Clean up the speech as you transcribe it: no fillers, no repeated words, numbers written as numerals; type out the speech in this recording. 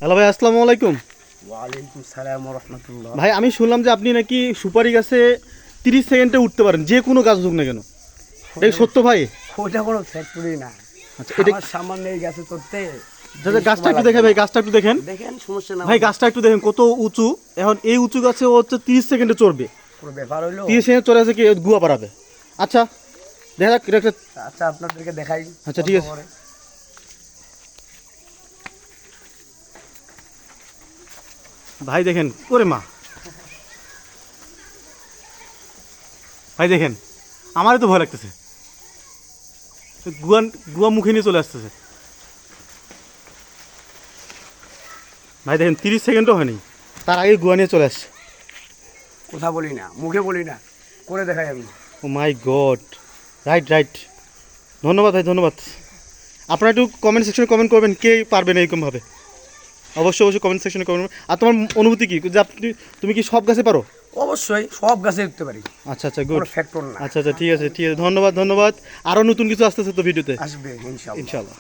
Hello ভাই, আসসালামু আলাইকুম। ওয়ালাইকুম সালাম ওয়া রাহমাতুল্লাহ। ভাই আমি শুনলাম যে আপনি নাকি সুপারি গাছে 30 সেকেন্ডে উঠতে পারেন, যে কোনো গাছ হোক না কেন। এটা কি সত্য ভাই? ওটা কোনো ফ্যাক্টরি না। আচ্ছা, এটা আমার সামান্য এই গাছে চড়তে গাছটা একটু দেখেন ভাই, গাছটা একটু দেখেন দেখেন, সমস্যা না ভাই, গাছটা একটু দেখেন কত উঁচু। এখন এই উঁচু গাছে ও হচ্ছে 30 সেকেন্ডে চড়বে। পুরো ব্যাপার হইলো। 30 সেকেন্ড চড়ে আছে কি গুয়া পারাবে। আচ্ছা দেখা যাক এটা আচ্ছা, আপনাদেরকে দেখাই। আচ্ছা, ঠিক আছে ভাই, দেখেন ওরে মা, ভাই দেখেন, আমারই তো ভয় লাগতেছে। গুয়া গুয়া মুখে নিয়ে চলে আসতেছে ভাই। দেখেন 30 সেকেন্ডও হয়নি, তার আগে গুয়া নিয়ে চলে আসছে। কথা বলি না, মুখে বলি না, করে দেখাই আমি। ও মাই গড, রাইট রাইট। ধন্যবাদ ভাই, ধন্যবাদ। আপনারা একটু কমেন্ট সেকশনে কমেন্ট করবেন কে পারবেন এরকমভাবে। অবশ্যই অবশ্যই কমেন্ট সেকশনে কমেন্ট। আর তোমার অনুভূতি কি, যে তুমি কি সব গাছে পারো? অবশ্যই সব গাছে উঠতে পারি, আচ্ছা আচ্ছা, গুড। কোনো ফ্যাক্টর না। আচ্ছা আচ্ছা, ঠিক আছে ঠিক আছে, ধন্যবাদ ধন্যবাদ। আরও নতুন কিছু আসতেছে তো ভিডিওতে, আসবে ইনশাআল্লাহ। ইনশাআল্লাহ।